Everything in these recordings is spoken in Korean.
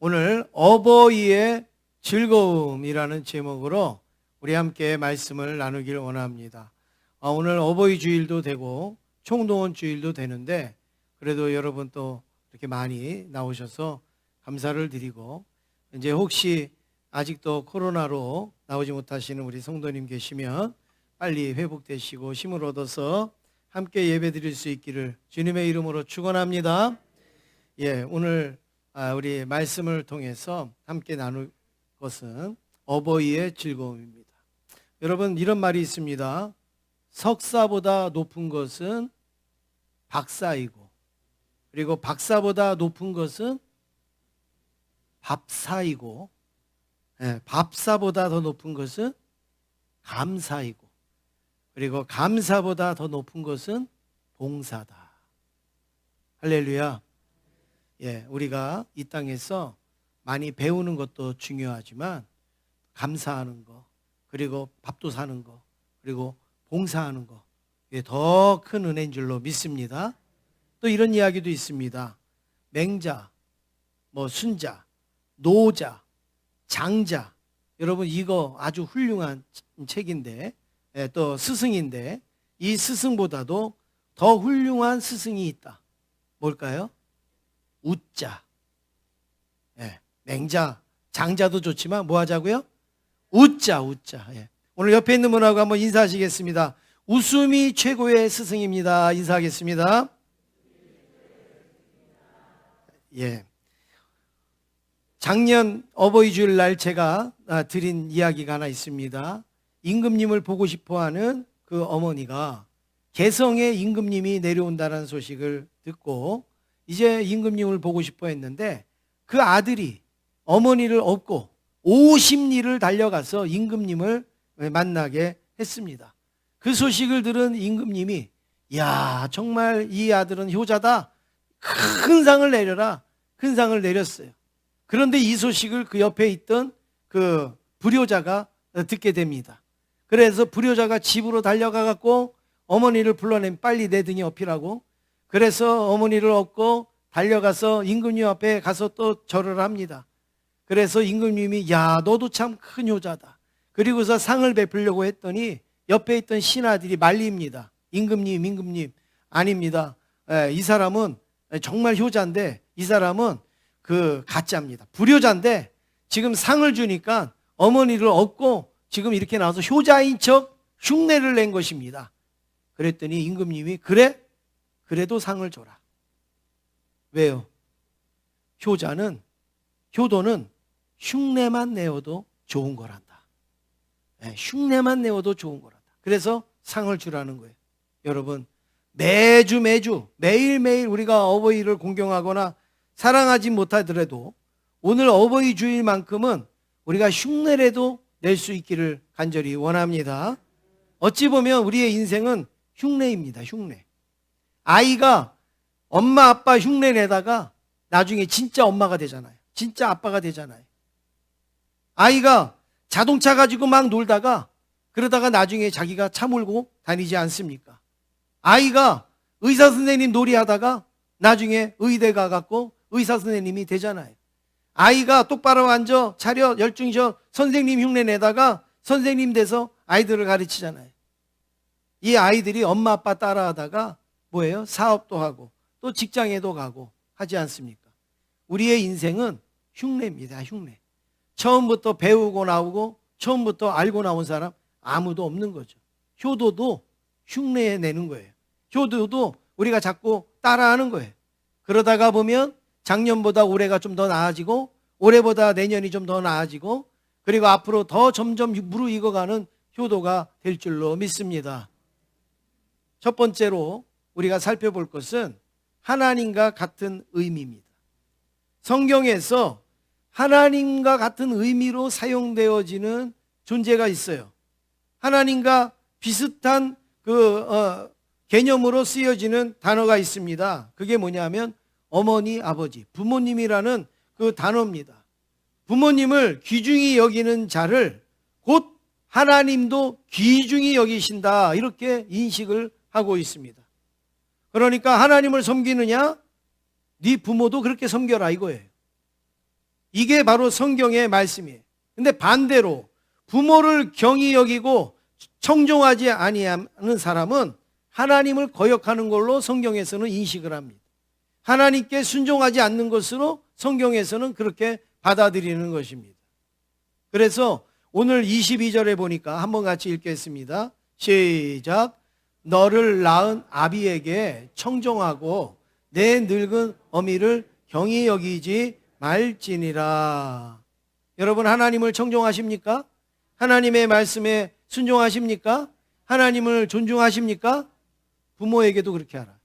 오늘 어버이의 즐거움이라는 제목으로 우리 함께 말씀을 나누길 원합니다. 오늘 어버이 주일도 되고 총동원 주일도 되는데 그래도 여러분 또 이렇게 많이 나오셔서 감사를 드리고, 이제 혹시 아직도 코로나로 나오지 못하시는 우리 성도님 계시면 빨리 회복되시고 힘을 얻어서 함께 예배 드릴 수 있기를 주님의 이름으로 축원합니다. 오늘 우리 말씀을 통해서 함께 나눌 것은 어버이의 즐거움입니다. 여러분, 이런 말이 있습니다. 석사보다 높은 것은 박사이고, 그리고 박사보다 높은 것은 밥사이고, 밥사보다 더 높은 것은 감사이고, 그리고 감사보다 더 높은 것은 봉사다. 할렐루야. 우리가 이 땅에서 많이 배우는 것도 중요하지만 감사하는 거, 그리고 밥도 사는 거, 그리고 봉사하는 거, 이게 더 큰 은혜인 줄로 믿습니다. 또 이런 이야기도 있습니다. 맹자, 순자, 노자, 장자. 여러분, 이거 아주 훌륭한 책인데, 또 스승인데, 이 스승보다도 더 훌륭한 스승이 있다. 뭘까요? 웃자. 맹자, 장자도 좋지만 뭐 하자고요? 웃자. 오늘 옆에 있는 분하고 한번 인사하시겠습니다. 웃음이 최고의 스승입니다. 인사하겠습니다. 작년 어버이 주일날 제가 드린 이야기가 하나 있습니다. 임금님을 보고 싶어하는 그 어머니가 개성에 임금님이 내려온다는 소식을 듣고 이제 임금님을 보고 싶어 했는데, 그 아들이 어머니를 업고 50리를 달려가서 임금님을 만나게 했습니다. 그 소식을 들은 임금님이 야, 정말 이 아들은 효자다. 큰 상을 내려라. 큰 상을 내렸어요. 그런데 이 소식을 그 옆에 있던 그 불효자가 듣게 됩니다. 그래서 불효자가 집으로 달려가 갖고 어머니를 불러내면 빨리 내 등에 업히라고. 그래서 어머니를 업고 달려가서 임금님 앞에 가서 또 절을 합니다. 그래서 임금님이 야, 너도 참 큰 효자다. 그리고서 상을 베풀려고 했더니 옆에 있던 신하들이 말립니다. 임금님 아닙니다. 이 사람은 정말 효자인데 이 사람은 그 가짜입니다. 불효자인데 지금 상을 주니까 어머니를 업고 지금 이렇게 나와서 효자인 척 흉내를 낸 것입니다. 그랬더니 임금님이 그래도 상을 줘라. 왜요? 효도는 흉내만 내어도 좋은 거란다. 흉내만 내어도 좋은 거란다. 그래서 상을 주라는 거예요. 여러분, 매일매일 우리가 어버이를 공경하거나 사랑하지 못하더라도 오늘 어버이 주일만큼은 우리가 흉내라도 낼 수 있기를 간절히 원합니다. 어찌 보면 우리의 인생은 흉내입니다. 흉내. 아이가 엄마 아빠 흉내 내다가 나중에 진짜 엄마가 되잖아요. 진짜 아빠가 되잖아요. 아이가 자동차 가지고 막 놀다가 그러다가 나중에 자기가 차 몰고 다니지 않습니까? 아이가 의사 선생님 놀이하다가 나중에 의대 가갖고 의사 선생님이 되잖아요. 아이가 똑바로 앉아 차려 열중셔 선생님 흉내 내다가 선생님 돼서 아이들을 가르치잖아요. 이 아이들이 엄마 아빠 따라하다가 뭐예요? 사업도 하고 또 직장에도 가고 하지 않습니까? 우리의 인생은 흉내입니다. 흉내. 처음부터 배우고 나오고 처음부터 알고 나온 사람 아무도 없는 거죠. 효도도 흉내에 내는 거예요. 효도도 우리가 자꾸 따라하는 거예요. 그러다가 보면 작년보다 올해가 좀 더 나아지고 올해보다 내년이 좀 더 나아지고 그리고 앞으로 더 점점 무르익어가는 효도가 될 줄로 믿습니다. 첫 번째로 우리가 살펴볼 것은 하나님과 같은 의미입니다. 성경에서 하나님과 같은 의미로 사용되어지는 존재가 있어요. 하나님과 비슷한 개념으로 쓰여지는 단어가 있습니다. 그게 뭐냐면 어머니, 아버지, 부모님이라는 그 단어입니다. 부모님을 귀중히 여기는 자를 곧 하나님도 귀중히 여기신다, 이렇게 인식을 하고 있습니다. 그러니까 하나님을 섬기느냐? 네 부모도 그렇게 섬겨라 이거예요. 이게 바로 성경의 말씀이에요. 근데 반대로 부모를 경히 여기고 청종하지 아니하는 사람은 하나님을 거역하는 걸로 성경에서는 인식을 합니다. 하나님께 순종하지 않는 것으로 성경에서는 그렇게 받아들이는 것입니다. 그래서 오늘 22절에 보니까 한번 같이 읽겠습니다. 시작. 너를 낳은 아비에게 청종하고 내 늙은 어미를 경히 여기지 말지니라. 여러분, 하나님을 청종하십니까? 하나님의 말씀에 순종하십니까? 하나님을 존중하십니까? 부모에게도 그렇게 하라.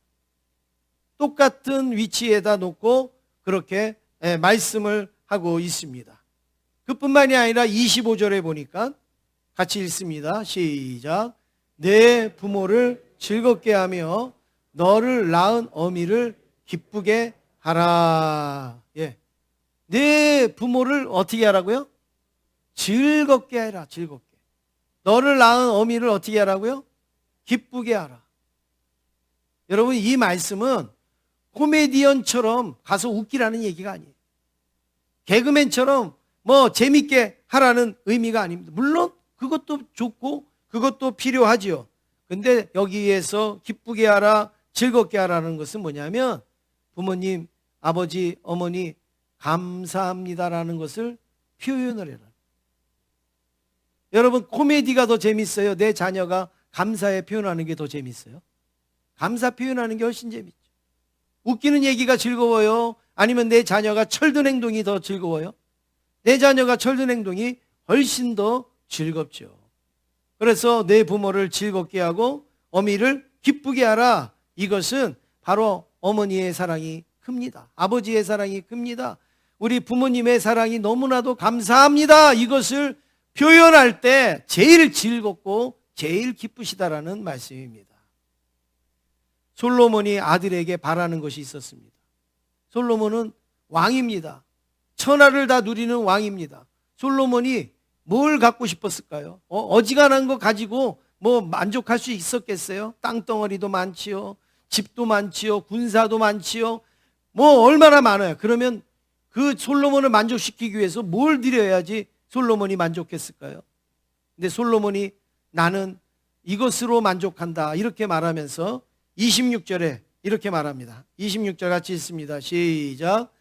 똑같은 위치에다 놓고 그렇게 말씀을 하고 있습니다. 그뿐만이 아니라 25절에 보니까 같이 읽습니다. 시작. 내 부모를 즐겁게 하며 너를 낳은 어미를 기쁘게 하라. 예. 내 부모를 어떻게 하라고요? 즐겁게 해라. 즐겁게. 너를 낳은 어미를 어떻게 하라고요? 기쁘게 하라. 여러분, 이 말씀은 코미디언처럼 가서 웃기라는 얘기가 아니에요. 개그맨처럼 재밌게 하라는 의미가 아닙니다. 물론 그것도 좋고 그것도 필요하지요. 근데 여기에서 기쁘게 하라, 즐겁게 하라는 것은 뭐냐면 부모님, 아버지, 어머니 감사합니다라는 것을 표현을 해라. 여러분, 코미디가 더 재밌어요? 내 자녀가 감사해 표현하는 게 더 재밌어요? 감사 표현하는 게 훨씬 재밌죠. 웃기는 얘기가 즐거워요? 아니면 내 자녀가 철든 행동이 더 즐거워요? 내 자녀가 철든 행동이 훨씬 더 즐겁죠. 그래서 내 부모를 즐겁게 하고 어미를 기쁘게 하라. 이것은 바로 어머니의 사랑이 큽니다. 아버지의 사랑이 큽니다. 우리 부모님의 사랑이 너무나도 감사합니다. 이것을 표현할 때 제일 즐겁고 제일 기쁘시다라는 말씀입니다. 솔로몬이 아들에게 바라는 것이 있었습니다. 솔로몬은 왕입니다. 천하를 다 누리는 왕입니다. 솔로몬이 뭘 갖고 싶었을까요? 어지간한 거 가지고 만족할 수 있었겠어요? 땅덩어리도 많지요. 집도 많지요. 군사도 많지요. 얼마나 많아요. 그러면 그 솔로몬을 만족시키기 위해서 뭘 드려야지 솔로몬이 만족했을까요? 근데 솔로몬이 나는 이것으로 만족한다 이렇게 말하면서 26절에 이렇게 말합니다. 26절 같이 읽습니다. 시작.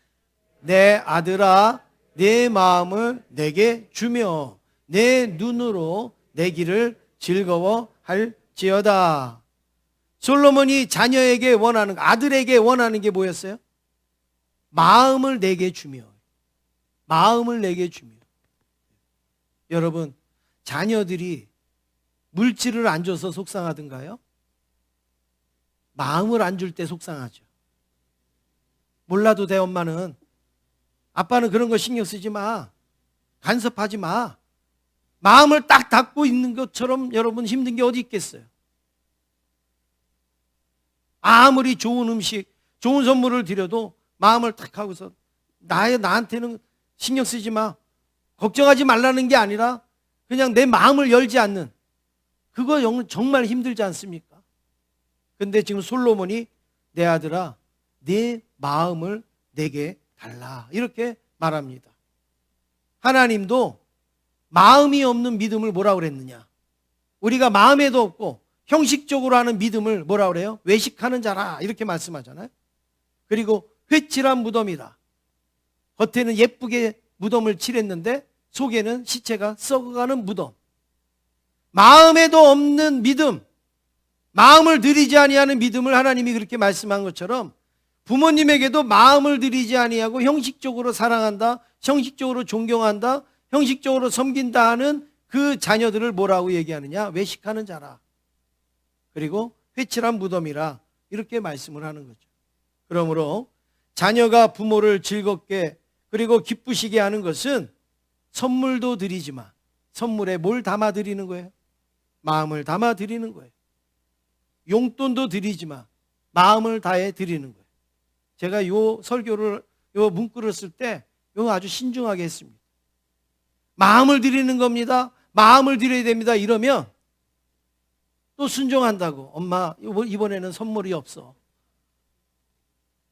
내 아들아 내 마음을 내게 주며 내 눈으로 내 길을 즐거워할지어다. 솔로몬이 자녀에게 원하는, 아들에게 원하는 게 뭐였어요? 마음을 내게 주며. 마음을 내게 주며. 여러분, 자녀들이 물질을 안 줘서 속상하던가요? 마음을 안 줄 때 속상하죠. 몰라도 돼, 엄마는. 아빠는 그런 거 신경 쓰지 마. 간섭하지 마. 마음을 딱 닫고 있는 것처럼 여러분 힘든 게 어디 있겠어요? 아무리 좋은 음식, 좋은 선물을 드려도 마음을 딱 하고서 나한테는 신경 쓰지 마. 걱정하지 말라는 게 아니라 그냥 내 마음을 열지 않는, 그거 정말 힘들지 않습니까? 근데 지금 솔로몬이 내 아들아 내 마음을 내게 달라 이렇게 말합니다. 하나님도 마음이 없는 믿음을 뭐라고 그랬느냐? 우리가 마음에도 없고 형식적으로 하는 믿음을 뭐라고 그래요? 외식하는 자라 이렇게 말씀하잖아요. 그리고 회칠한 무덤이다. 겉에는 예쁘게 무덤을 칠했는데 속에는 시체가 썩어가는 무덤. 마음에도 없는 믿음, 마음을 들이지 아니하는 믿음을 하나님이 그렇게 말씀한 것처럼 부모님에게도 마음을 들이지 아니하고 형식적으로 사랑한다, 형식적으로 존경한다, 형식적으로 섬긴다 하는 그 자녀들을 뭐라고 얘기하느냐? 외식하는 자라. 그리고 회칠한 무덤이라 이렇게 말씀을 하는 거죠. 그러므로 자녀가 부모를 즐겁게 그리고 기쁘시게 하는 것은 선물도 드리지만 선물에 뭘 담아 드리는 거예요? 마음을 담아 드리는 거예요. 용돈도 드리지만 마음을 다해 드리는 거예요. 제가 요 설교를, 요 문구를 쓸 때 요 아주 신중하게 했습니다. 마음을 드리는 겁니다. 마음을 드려야 됩니다. 이러면 또 순종한다고. 엄마, 이번에는 선물이 없어.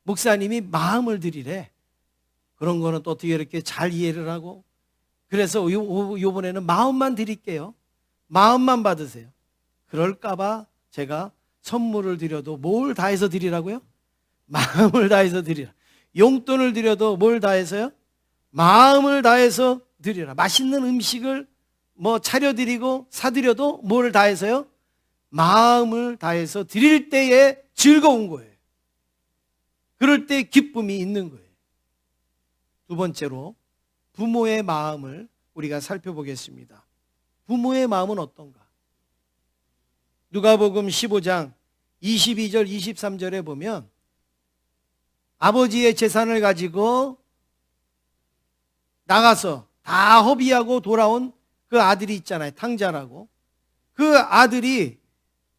목사님이 마음을 드리래. 그런 거는 또 어떻게 이렇게 잘 이해를 하고, 그래서 요번에는 마음만 드릴게요. 마음만 받으세요. 그럴까봐 제가 선물을 드려도 뭘 다해서 드리라고요? 마음을 다해서 드리라. 용돈을 드려도 뭘 다해서요? 마음을 다해서 드리라. 맛있는 음식을 뭐 차려드리고 사드려도 뭘 다해서요? 마음을 다해서 드릴 때에 즐거운 거예요. 그럴 때 기쁨이 있는 거예요. 두 번째로 부모의 마음을 우리가 살펴보겠습니다. 부모의 마음은 어떤가? 누가복음 15장 22절 23절에 보면 아버지의 재산을 가지고 나가서 다 허비하고 돌아온 그 아들이 있잖아요. 탕자라고. 그 아들이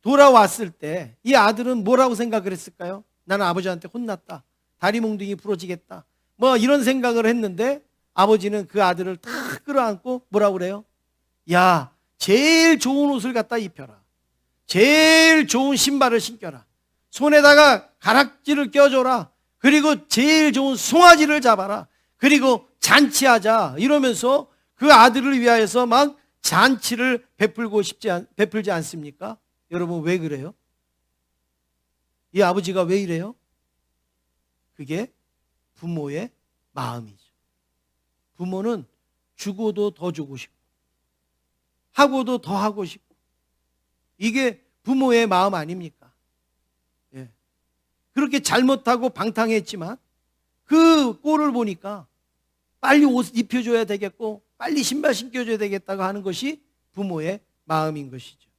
돌아왔을 때 이 아들은 뭐라고 생각을 했을까요? 나는 아버지한테 혼났다. 다리 몽둥이 부러지겠다. 뭐 이런 생각을 했는데 아버지는 그 아들을 탁 끌어안고 뭐라고 그래요? 야, 제일 좋은 옷을 갖다 입혀라. 제일 좋은 신발을 신겨라. 손에다가 가락지를 껴줘라. 그리고 제일 좋은 송아지를 잡아라. 그리고 잔치하자. 이러면서 그 아들을 위하여서 막 잔치를 베풀지 않습니까? 여러분 왜 그래요? 이 아버지가 왜 이래요? 그게 부모의 마음이죠. 부모는 주고도 더 주고 싶고 하고도 더 하고 싶고 이게 부모의 마음 아닙니까? 예. 그렇게 잘못하고 방탕했지만 그 꼴을 보니까 빨리 옷 입혀줘야 되겠고 빨리 신발 신겨줘야 되겠다고 하는 것이 부모의 마음인 것이죠.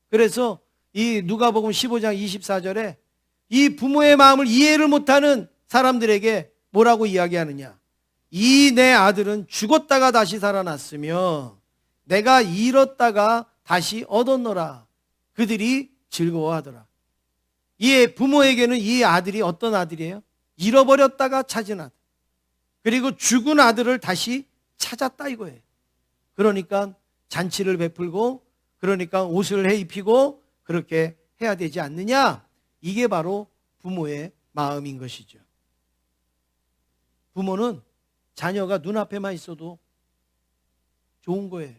그래서 이 누가복음 15장 24절에 이 부모의 마음을 이해를 못하는 사람들에게 뭐라고 이야기하느냐? 이 내 아들은 죽었다가 다시 살아났으며 내가 잃었다가 다시 얻었노라. 그들이 즐거워하더라. 이 부모에게는 이 아들이 어떤 아들이에요? 잃어버렸다가 찾은 아들. 그리고 죽은 아들을 다시 찾았다 이거예요. 그러니까 잔치를 베풀고 그러니까 옷을 해 입히고 그렇게 해야 되지 않느냐? 이게 바로 부모의 마음인 것이죠. 부모는 자녀가 눈앞에만 있어도 좋은 거예요.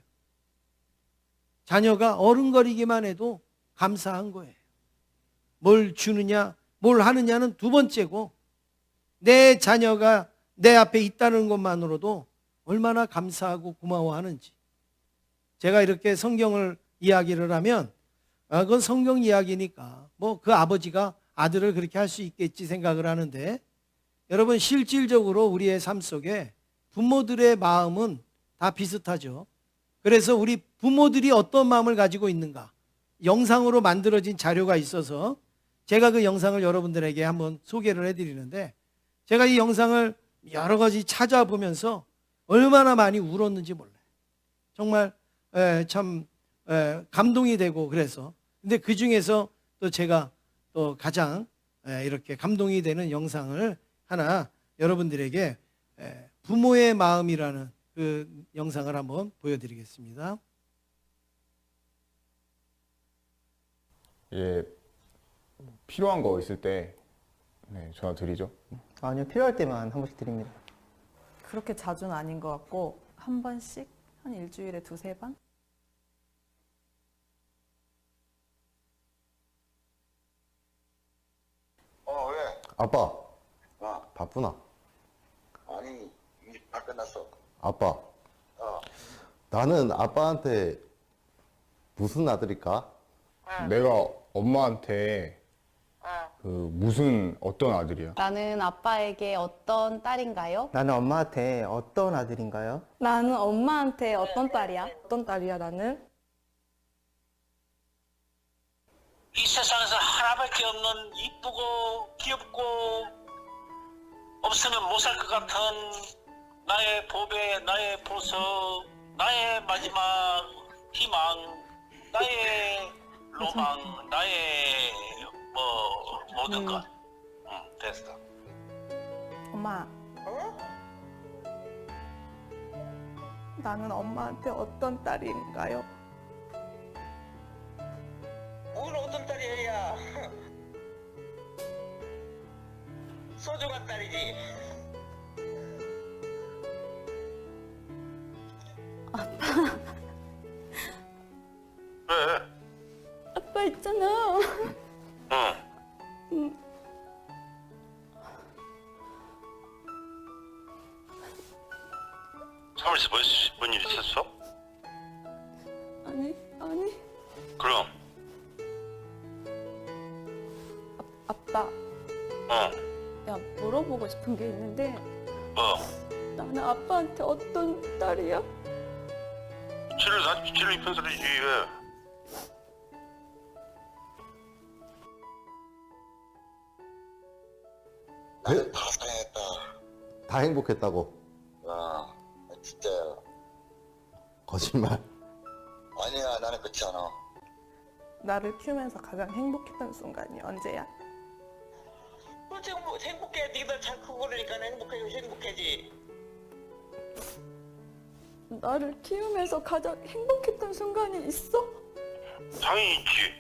자녀가 어른거리기만 해도 감사한 거예요. 뭘 주느냐, 뭘 하느냐는 두 번째고 내 자녀가 내 앞에 있다는 것만으로도 얼마나 감사하고 고마워하는지. 제가 이렇게 성경을 이야기를 하면 그건 성경 이야기니까 뭐 그 아버지가 아들을 그렇게 할 수 있겠지 생각을 하는데 여러분 실질적으로 우리의 삶 속에 부모들의 마음은 다 비슷하죠. 그래서 우리 부모들이 어떤 마음을 가지고 있는가 영상으로 만들어진 자료가 있어서 제가 그 영상을 여러분들에게 한번 소개를 해드리는데 제가 이 영상을 여러 가지 찾아보면서 얼마나 많이 울었는지 몰라요. 정말 참 감동이 되고 그래서 근데 그 중에서 또 제가 또 가장 이렇게 감동이 되는 영상을 하나 여러분들에게 부모의 마음이라는 그 영상을 한번 보여드리겠습니다. 예, 필요한 거 있을 때 전화 드리죠. 아니요, 필요할 때만 한 번씩 드립니다. 그렇게 자주는 아닌 것 같고 한 번씩 한 일주일에 두세 번? 왜? 아빠, 어, 바쁘나? 아니, 이제 다 끝났어. 아빠, 어, 나는 아빠한테 무슨 아들일까? 내가 엄마한테 무슨 어떤 아들이야? 나는 아빠에게 어떤 딸인가요? 나는 엄마한테 어떤 아들인가요? 나는 엄마한테 어떤 딸이야? 어떤 딸이야, 나는? 이 세상에서 하나밖에 없는 이쁘고 귀엽고 없으면 못 살 것 같은 나의 보배, 나의 보석, 나의 마지막 희망, 나의 로망, 나의 모든 것. 응, 됐어. 엄마. 나는 엄마한테 어떤 딸인가요? 오늘 어떤 딸이야, 야? 소중한 딸이지. 있잖아. 응. 사무실에서 뭔 일 있었어? 아니. 그럼. 아빠, 어. 야, 물어보고 싶은 게 있는데, 뭐? 나는 아빠한테 어떤 딸이야? 치를 입힌 소리지. 왜? 나는 다 사랑했다. 다 행복했다고. 진짜야. 거짓말. 아니야, 나는 그렇지 않아. 나를 키우면서 가장 행복했던 순간이 언제야? 지금 뭐 행복해. 니들 잘 크고 그러니까 행복해지. 나를 키우면서 가장 행복했던 순간이 있어? 당연히 있지.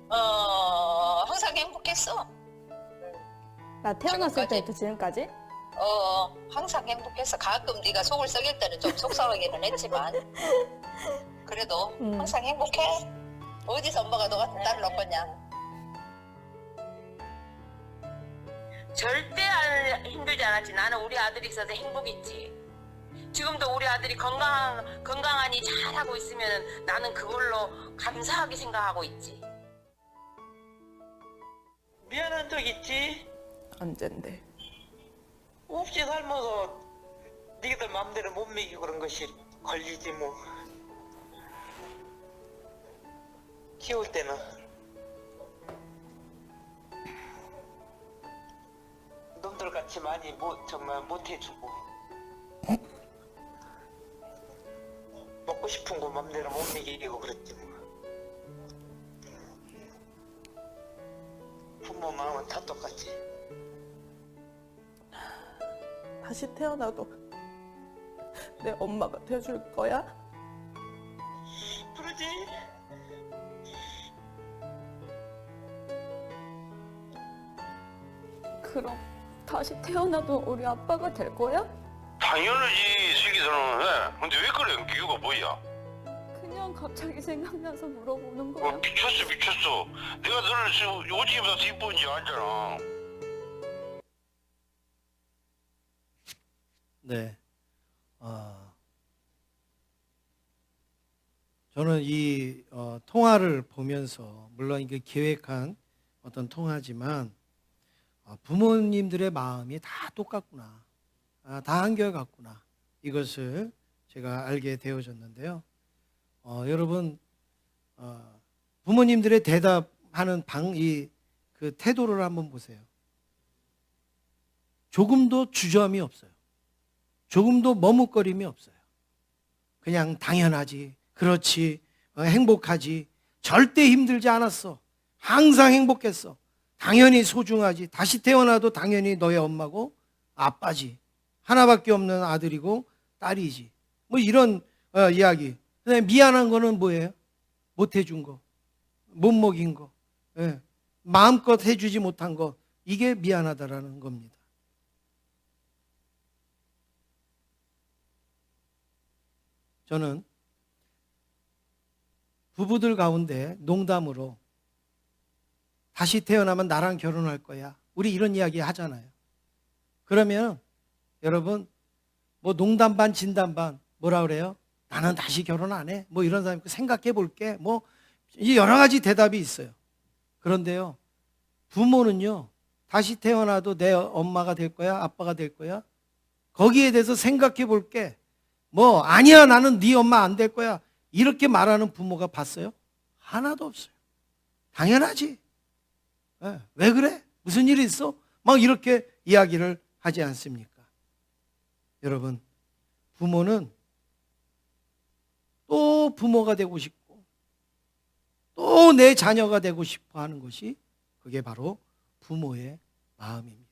항상 행복했어. 나 태어났을 때부터 지금까지? 항상 행복했어. 가끔 네가 속을 썩일 때는 좀 속상하기는 했지만 그래도 항상 행복해. 어디서 엄마가 너 같은 딸을 얻겠냐. 절대 힘들지 않았지. 나는 우리 아들이 있어서 행복했지. 지금도 우리 아들이 건강하니 잘하고 있으면 나는 그걸로 감사하게 생각하고 있지. 미안한 적 있지? 언젠데? 없이 살면서 니들 마음대로 못 먹이고 그런 것이 걸리지 뭐. 키울 때는 놈들 같이 많이 정말 못 해주고 먹고 싶은 거 맘대로 못 먹이고 그랬지 뭐. 부모 마음은 다 똑같지. 다시 태어나도 내 엄마가 돼줄 거야? 그러지. 그럼 다시 태어나도 우리 아빠가 될 거야? 당연하지, 슬기서는. 근데 왜 그래? 이유가 뭐야? 그냥 갑자기 생각나서 물어보는 거야. 미쳤어. 내가 너를 지금 오지에서 이쁜지 알잖아. 네. 저는 이 통화를 보면서 물론 이게 계획한 어떤 통화지만 부모님들의 마음이 다 똑같구나. 다 한결같구나. 이것을 제가 알게 되어졌는데요. 여러분 부모님들의 대답하는 그 태도를 한번 보세요. 조금도 주저함이 없어요. 조금도 머뭇거림이 없어요. 그냥 당연하지, 그렇지, 행복하지, 절대 힘들지 않았어, 항상 행복했어, 당연히 소중하지, 다시 태어나도 당연히 너의 엄마고 아빠지, 하나밖에 없는 아들이고 딸이지, 뭐 이런 이야기. 그다음에 미안한 거는 뭐예요? 못 해준 거, 못 먹인 거, 마음껏 해주지 못한 거, 이게 미안하다라는 겁니다. 저는 부부들 가운데 농담으로 다시 태어나면 나랑 결혼할 거야, 우리 이런 이야기 하잖아요. 그러면 여러분 뭐 농담 반 진담 반 뭐라 그래요? 나는 다시 결혼 안 해. 뭐 이런 사람 생각해 볼게. 뭐 여러 가지 대답이 있어요. 그런데요, 부모는요, 다시 태어나도 내 엄마가 될 거야, 아빠가 될 거야, 거기에 대해서 생각해 볼게. 뭐 아니야, 나는 네 엄마 안 될 거야, 이렇게 말하는 부모가 봤어요? 하나도 없어요. 당연하지. 왜 그래? 무슨 일이 있어? 막 이렇게 이야기를 하지 않습니까? 여러분, 부모는 또 부모가 되고 싶고 또 내 자녀가 되고 싶어 하는 것이, 그게 바로 부모의 마음입니다.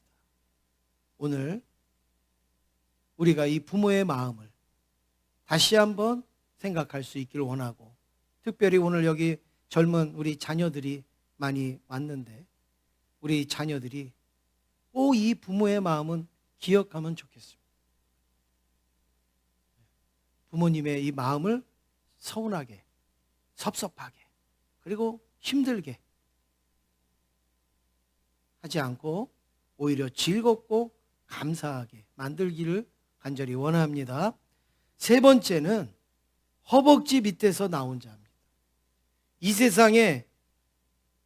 오늘 우리가 이 부모의 마음을 다시 한번 생각할 수 있기를 원하고, 특별히 오늘 여기 젊은 우리 자녀들이 많이 왔는데 우리 자녀들이 꼭 이 부모의 마음은 기억하면 좋겠습니다. 부모님의 이 마음을 서운하게, 섭섭하게, 그리고 힘들게 하지 않고 오히려 즐겁고 감사하게 만들기를 간절히 원합니다. 세 번째는 허벅지 밑에서 나온 자입니다. 이 세상에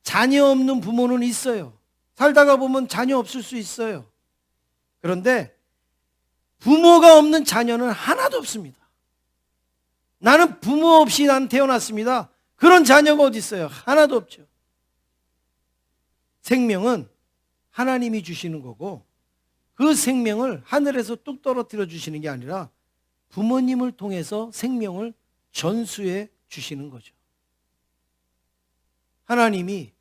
자녀 없는 부모는 있어요. 살다가 보면 자녀 없을 수 있어요. 그런데 부모가 없는 자녀는 하나도 없습니다. 나는 부모 없이 난 태어났습니다. 그런 자녀가 어디 있어요? 하나도 없죠. 생명은 하나님이 주시는 거고 그 생명을 하늘에서 뚝 떨어뜨려 주시는 게 아니라 부모님을 통해서 생명을 전수해 주시는 거죠. 하나님이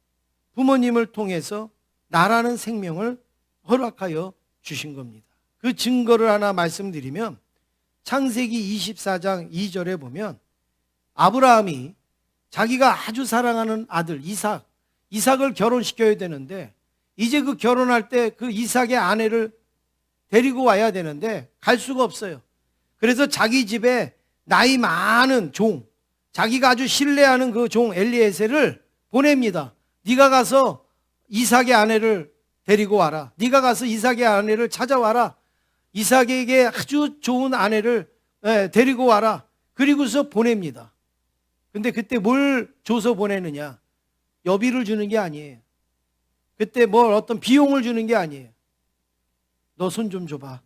부모님을 통해서 나라는 생명을 허락하여 주신 겁니다. 그 증거를 하나 말씀드리면 창세기 24장 2절에 보면 아브라함이 자기가 아주 사랑하는 아들 이삭을 결혼시켜야 되는데 이제 그 결혼할 때 그 이삭의 아내를 데리고 와야 되는데 갈 수가 없어요. 그래서 자기 집에 나이 많은 종, 자기가 아주 신뢰하는 그 종 엘리에셀을 보냅니다. 네가 가서 이삭의 아내를 데리고 와라. 네가 가서 이삭의 아내를 찾아와라. 이삭에게 아주 좋은 아내를 데리고 와라. 그리고서 보냅니다. 근데 그때 뭘 줘서 보내느냐? 여비를 주는 게 아니에요. 그때 뭘 어떤 비용을 주는 게 아니에요. 너 손 좀 줘봐.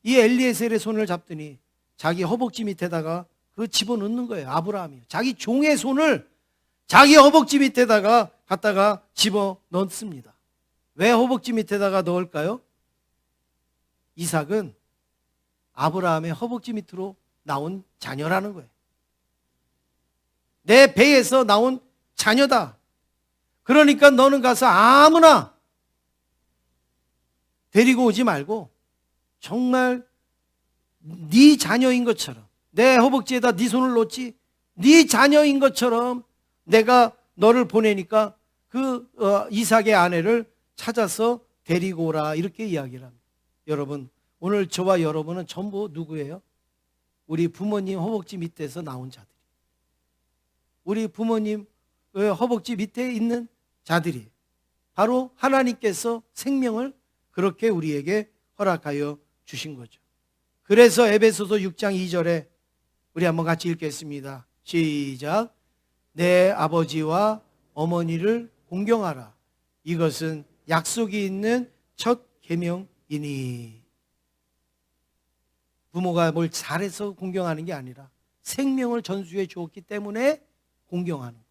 이 엘리에셀의 손을 잡더니 자기 허벅지 밑에다가 그 집어넣는 거예요. 아브라함이. 자기 종의 손을 자기 허벅지 밑에다가 갖다가 집어넣습니다. 왜 허벅지 밑에다가 넣을까요? 이삭은 아브라함의 허벅지 밑으로 나온 자녀라는 거예요. 내 배에서 나온 자녀다. 그러니까 너는 가서 아무나 데리고 오지 말고 정말 네 자녀인 것처럼 내 허벅지에다 네 손을 놓지 네 자녀인 것처럼 내가 너를 보내니까 그 이삭의 아내를 찾아서 데리고 오라 이렇게 이야기를 합니다. 여러분 오늘 저와 여러분은 전부 누구예요? 우리 부모님 허벅지 밑에서 나온 자들. 우리 부모님 허벅지 밑에 있는 자들이 바로 하나님께서 생명을 그렇게 우리에게 허락하여 주신 거죠. 그래서 에베소서 6장 2절에 우리 한번 같이 읽겠습니다. 시작. 내 아버지와 어머니를 공경하라. 이것은 약속이 있는 첫 계명이니. 부모가 뭘 잘해서 공경하는 게 아니라 생명을 전수해 주었기 때문에 공경하는 거예요.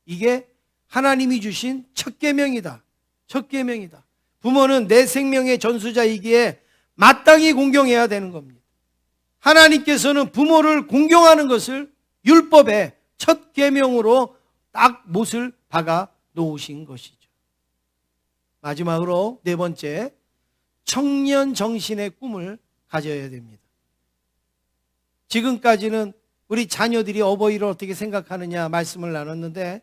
이게 하나님이 주신 첫 계명이다. 첫 계명이다. 부모는 내 생명의 전수자이기에 마땅히 공경해야 되는 겁니다. 하나님께서는 부모를 공경하는 것을 율법의 첫 계명으로 딱 못을 박아 놓으신 것이죠. 마지막으로 네 번째, 청년 정신의 꿈을 가져야 됩니다. 지금까지는 우리 자녀들이 어버이를 어떻게 생각하느냐 말씀을 나눴는데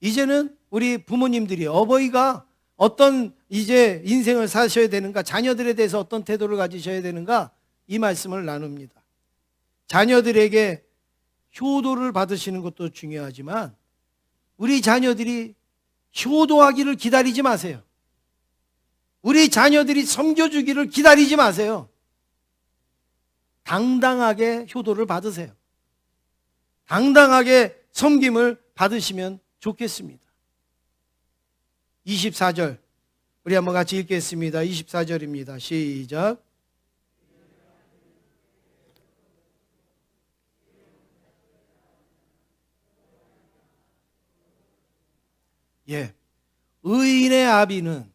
이제는 우리 부모님들이 어버이가 어떤 이제 인생을 사셔야 되는가, 자녀들에 대해서 어떤 태도를 가지셔야 되는가 이 말씀을 나눕니다. 자녀들에게 효도를 받으시는 것도 중요하지만 우리 자녀들이 효도하기를 기다리지 마세요. 우리 자녀들이 섬겨주기를 기다리지 마세요. 당당하게 효도를 받으세요. 당당하게 섬김을 받으시면 좋겠습니다. 24절 우리 한번 같이 읽겠습니다. 24절입니다. 시작. 예, 의인의 아비는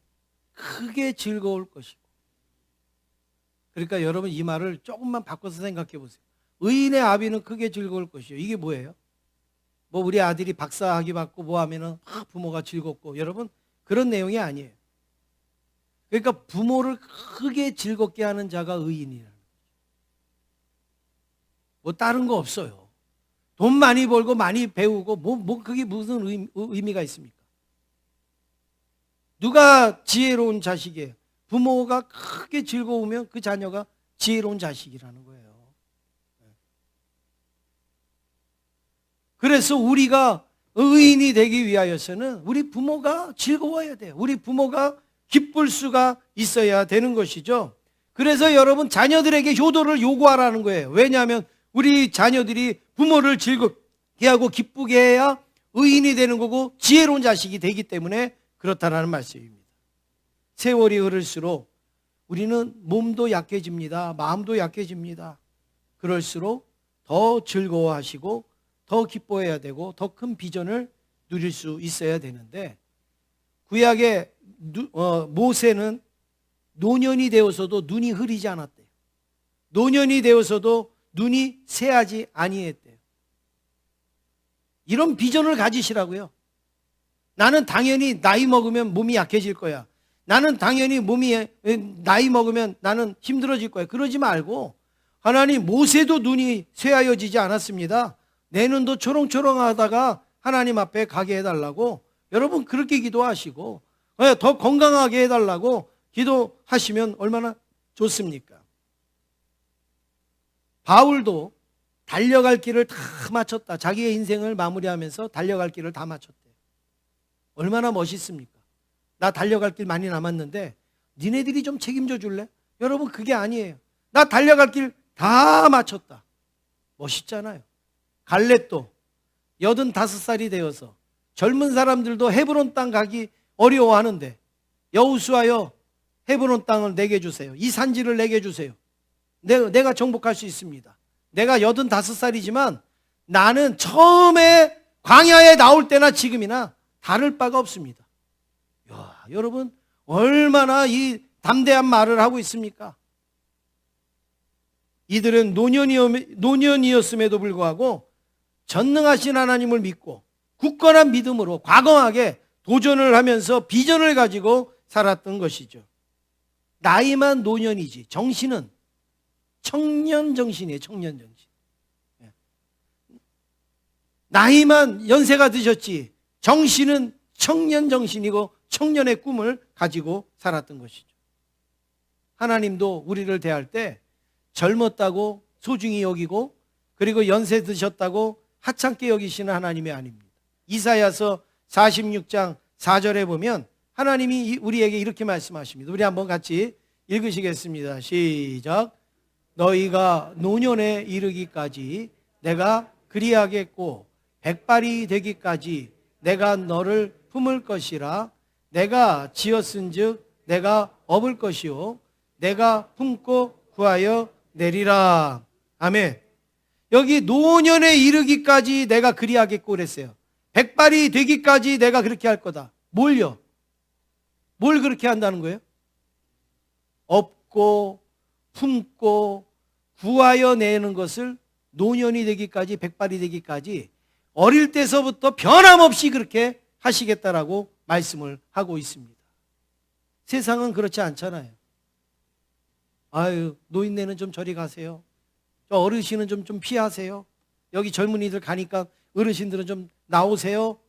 크게 즐거울 것이고. 그러니까 여러분 이 말을 조금만 바꿔서 생각해 보세요. 의인의 아비는 크게 즐거울 것이요. 이게 뭐예요? 뭐 우리 아들이 박사학위 받고 뭐 하면은 부모가 즐겁고, 여러분 그런 내용이 아니에요. 그러니까 부모를 크게 즐겁게 하는 자가 의인이라는 거죠. 뭐 다른 거 없어요. 돈 많이 벌고 많이 배우고 뭐 그게 무슨 의미가 있습니까? 누가 지혜로운 자식이에요? 부모가 크게 즐거우면 그 자녀가 지혜로운 자식이라는 거예요. 그래서 우리가 의인이 되기 위하여서는 우리 부모가 즐거워야 돼요. 우리 부모가 기쁠 수가 있어야 되는 것이죠. 그래서 여러분 자녀들에게 효도를 요구하라는 거예요. 왜냐하면 우리 자녀들이 부모를 즐겁게 하고 기쁘게 해야 의인이 되는 거고 지혜로운 자식이 되기 때문에 그렇다라는 말씀입니다. 세월이 흐를수록 우리는 몸도 약해집니다. 마음도 약해집니다. 그럴수록 더 즐거워하시고 더 기뻐해야 되고 더 큰 비전을 누릴 수 있어야 되는데 구약의 모세는 노년이 되어서도 눈이 흐리지 않았대요. 노년이 되어서도 눈이 새하지 아니했대요. 이런 비전을 가지시라고요. 나는 당연히 나이 먹으면 몸이 약해질 거야. 나는 당연히 나이 먹으면 나는 힘들어질 거야. 그러지 말고 하나님 모세도 눈이 쇠하여지지 않았습니다. 내 눈도 초롱초롱하다가 하나님 앞에 가게 해달라고 여러분 그렇게 기도하시고 더 건강하게 해달라고 기도하시면 얼마나 좋습니까? 바울도 달려갈 길을 다 마쳤다. 자기의 인생을 마무리하면서 달려갈 길을 다 마쳤대요. 얼마나 멋있습니까? 나 달려갈 길 많이 남았는데 니네들이 좀 책임져 줄래? 여러분 그게 아니에요. 나 달려갈 길 다 마쳤다. 멋있잖아요. 갈렙도 85살이 되어서 젊은 사람들도 헤브론 땅 가기 어려워하는데 여호수아여 헤브론 땅을 내게 주세요. 이 산지를 내게 주세요. 내가 정복할 수 있습니다. 내가 85살이지만 나는 처음에 광야에 나올 때나 지금이나 다를 바가 없습니다. 야, 여러분 얼마나 이 담대한 말을 하고 있습니까? 이들은 노년이었음에도 불구하고 전능하신 하나님을 믿고 굳건한 믿음으로 과감하게 도전을 하면서 비전을 가지고 살았던 것이죠. 나이만 노년이지 정신은 청년 정신이에요. 청년 정신. 나이만 연세가 드셨지 정신은 청년 정신이고 청년의 꿈을 가지고 살았던 것이죠. 하나님도 우리를 대할 때 젊었다고 소중히 여기고 그리고 연세 드셨다고 하찮게 여기시는 하나님이 아닙니다. 이사야서 46장 4절에 보면 하나님이 우리에게 이렇게 말씀하십니다. 우리 한번 같이 읽으시겠습니다. 시작. 너희가 노년에 이르기까지 내가 그리하겠고 백발이 되기까지 내가 너를 품을 것이라. 내가 지었은즉 내가 업을 것이요 내가 품고 구하여 내리라. 아멘. 여기 노년에 이르기까지 내가 그리하겠고 그랬어요. 백발이 되기까지 내가 그렇게 할 거다. 뭘요? 뭘 그렇게 한다는 거예요? 업고 품고 구하여 내는 것을 노년이 되기까지 백발이 되기까지 어릴 때서부터 변함없이 그렇게 하시겠다라고 말씀을 하고 있습니다. 세상은 그렇지 않잖아요. 아유, 노인네는 좀 저리 가세요. 저 어르신은 좀 피하세요. 여기 젊은이들 가니까 어르신들은 좀 나오세요.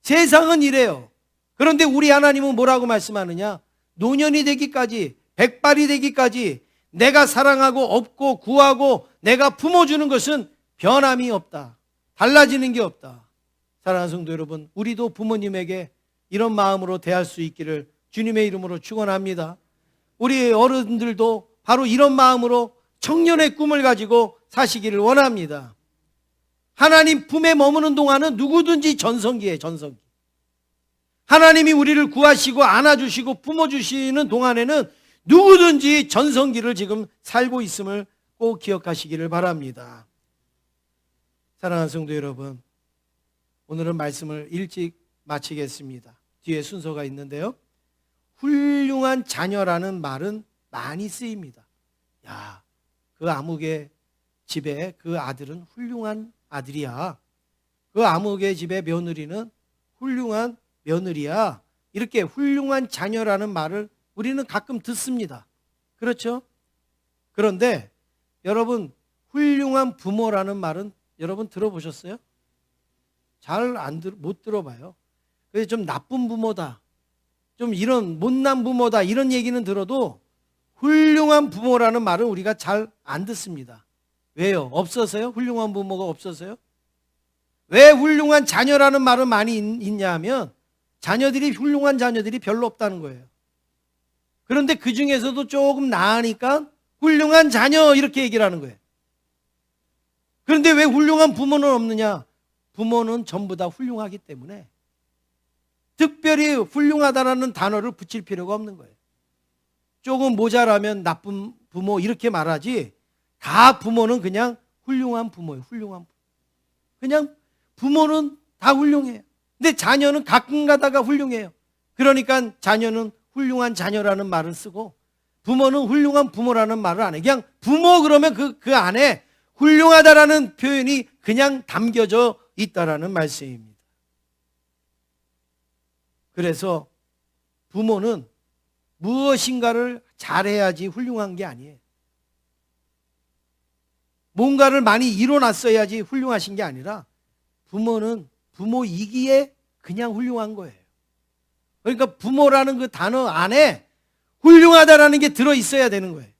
세상은 이래요. 그런데 우리 하나님은 뭐라고 말씀하느냐? 노년이 되기까지, 백발이 되기까지 내가 사랑하고 업고 구하고 내가 품어주는 것은 변함이 없다. 달라지는 게 없다. 사랑하는 성도 여러분, 우리도 부모님에게 이런 마음으로 대할 수 있기를 주님의 이름으로 축원합니다. 우리 어른들도 바로 이런 마음으로 청년의 꿈을 가지고 사시기를 원합니다. 하나님 품에 머무는 동안은 누구든지 전성기예요. 전성기. 하나님이 우리를 구하시고 안아주시고 품어주시는 동안에는 누구든지 전성기를 지금 살고 있음을 꼭 기억하시기를 바랍니다. 사랑하는 성도 여러분, 오늘은 말씀을 일찍 마치겠습니다. 뒤에 순서가 있는데요. 훌륭한 자녀라는 말은 많이 쓰입니다. 야, 그 아무개 집에 그 아들은 훌륭한 아들이야. 그 아무개 집의 며느리는 훌륭한 며느리야. 이렇게 훌륭한 자녀라는 말을 우리는 가끔 듣습니다. 그렇죠? 그런데 여러분, 훌륭한 부모라는 말은 여러분 들어보셨어요? 못 들어봐요. 그래서 좀 나쁜 부모다, 좀 이런 못난 부모다, 이런 얘기는 들어도 훌륭한 부모라는 말은 우리가 잘 안 듣습니다. 왜요? 없어서요? 훌륭한 부모가 없어서요? 왜 훌륭한 자녀라는 말은 많이 있냐 하면 자녀들이 훌륭한 자녀들이 별로 없다는 거예요. 그런데 그 중에서도 조금 나으니까 훌륭한 자녀 이렇게 얘기를 하는 거예요. 그런데 왜 훌륭한 부모는 없느냐? 부모는 전부 다 훌륭하기 때문에 특별히 훌륭하다라는 단어를 붙일 필요가 없는 거예요. 조금 모자라면 나쁜 부모 이렇게 말하지 다 부모는 그냥 훌륭한 부모예요. 훌륭한 부모. 그냥 부모는 다 훌륭해요. 근데 자녀는 가끔 가다가 훌륭해요. 그러니까 자녀는 훌륭한 자녀라는 말을 쓰고 부모는 훌륭한 부모라는 말을 안 해요. 그냥 부모 그러면 그 안에 훌륭하다라는 표현이 그냥 담겨져 있다라는 말씀입니다. 그래서 부모는 무엇인가를 잘해야지 훌륭한 게 아니에요. 뭔가를 많이 이뤄놨어야지 훌륭하신 게 아니라 부모는 부모이기에 그냥 훌륭한 거예요. 그러니까 부모라는 그 단어 안에 훌륭하다라는 게 들어있어야 되는 거예요.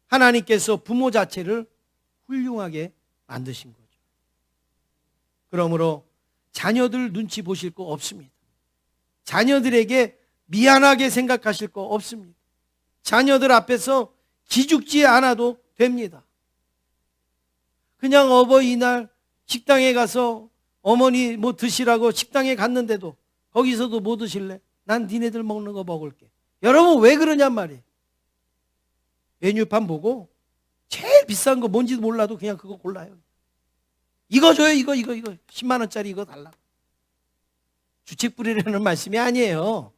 하나님께서 부모 자체를 훌륭하게 만드신 거죠. 그러므로 자녀들 눈치 보실 거 없습니다. 자녀들에게 미안하게 생각하실 거 없습니다. 자녀들 앞에서 기죽지 않아도 됩니다. 그냥 어버이날 식당에 가서 어머니 뭐 드시라고 식당에 갔는데도 거기서도 뭐 드실래? 난 니네들 먹는 거 먹을게. 여러분 왜 그러냔 말이에요. 메뉴판 보고 제일 비싼 거 뭔지도 몰라도 그냥 그거 골라요. 이거 줘요. 이거 10만 원짜리 이거 달라. 주책 부리려는 말씀이 아니에요.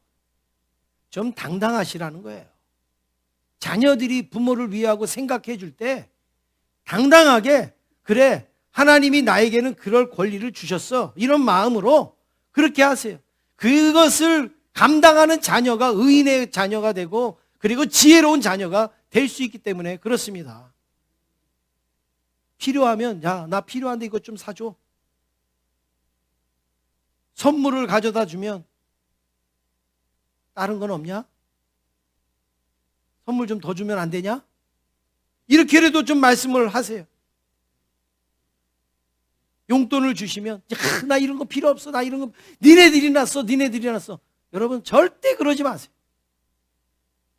좀 당당하시라는 거예요. 자녀들이 부모를 위하고 생각해 줄 때 당당하게 그래 하나님이 나에게는 그럴 권리를 주셨어. 이런 마음으로 그렇게 하세요. 그것을 감당하는 자녀가 의인의 자녀가 되고 그리고 지혜로운 자녀가 될 수 있기 때문에 그렇습니다. 필요하면 야, 나 필요한데 이것 좀 사줘. 선물을 가져다 주면 다른 건 없냐? 선물 좀 더 주면 안 되냐? 이렇게라도 좀 말씀을 하세요. 용돈을 주시면 야, 나 이런 거 필요 없어. 나 이런 거 니네들이 났어. 여러분 절대 그러지 마세요.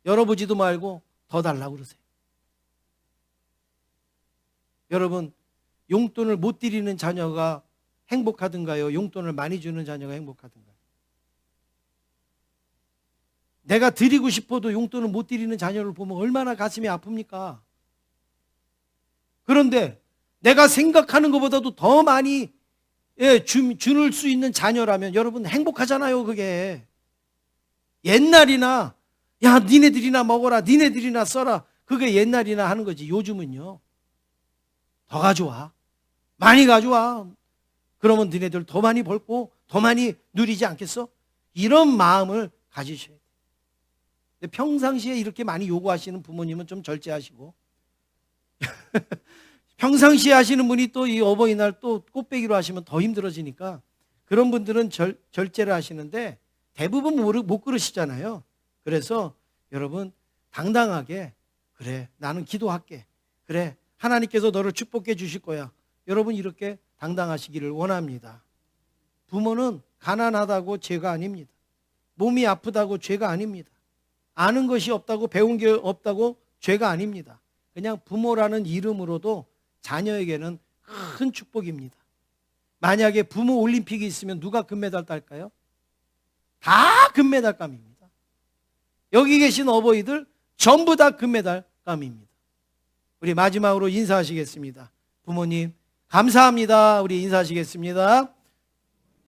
열어보지도 말고 더 달라고 그러세요. 여러분 용돈을 못 드리는 자녀가 행복하든가요? 용돈을 많이 주는 자녀가 행복하든가요? 내가 드리고 싶어도 용돈을 못 드리는 자녀를 보면 얼마나 가슴이 아픕니까? 그런데 내가 생각하는 것보다도 더 많이 줄 수 있는 자녀라면 여러분 행복하잖아요. 그게 옛날이나 야 니네들이나 먹어라 니네들이나 써라 그게 옛날이나 하는 거지. 요즘은요 더 가져와 많이 가져와 그러면 니네들 더 많이 벌고 더 많이 누리지 않겠어? 이런 마음을 가지셔야 돼요. 근데 평상시에 이렇게 많이 요구하시는 부모님은 좀 절제하시고 평상시에 하시는 분이 또 이 어버이날 또 꽃배기로 하시면 더 힘들어지니까 그런 분들은 절제를 하시는데 대부분 못 그러시잖아요. 그래서 여러분 당당하게 그래 나는 기도할게. 그래 하나님께서 너를 축복해 주실 거야. 여러분 이렇게 당당하시기를 원합니다. 부모는 가난하다고 죄가 아닙니다. 몸이 아프다고 죄가 아닙니다. 아는 것이 없다고 배운 게 없다고 죄가 아닙니다. 그냥 부모라는 이름으로도 자녀에게는 큰 축복입니다. 만약에 부모 올림픽이 있으면 누가 금메달 딸까요? 다 금메달감입니다. 여기 계신 어버이들 전부 다 금메달감입니다. 우리 마지막으로 인사하시겠습니다. 부모님 감사합니다. 우리 인사하시겠습니다.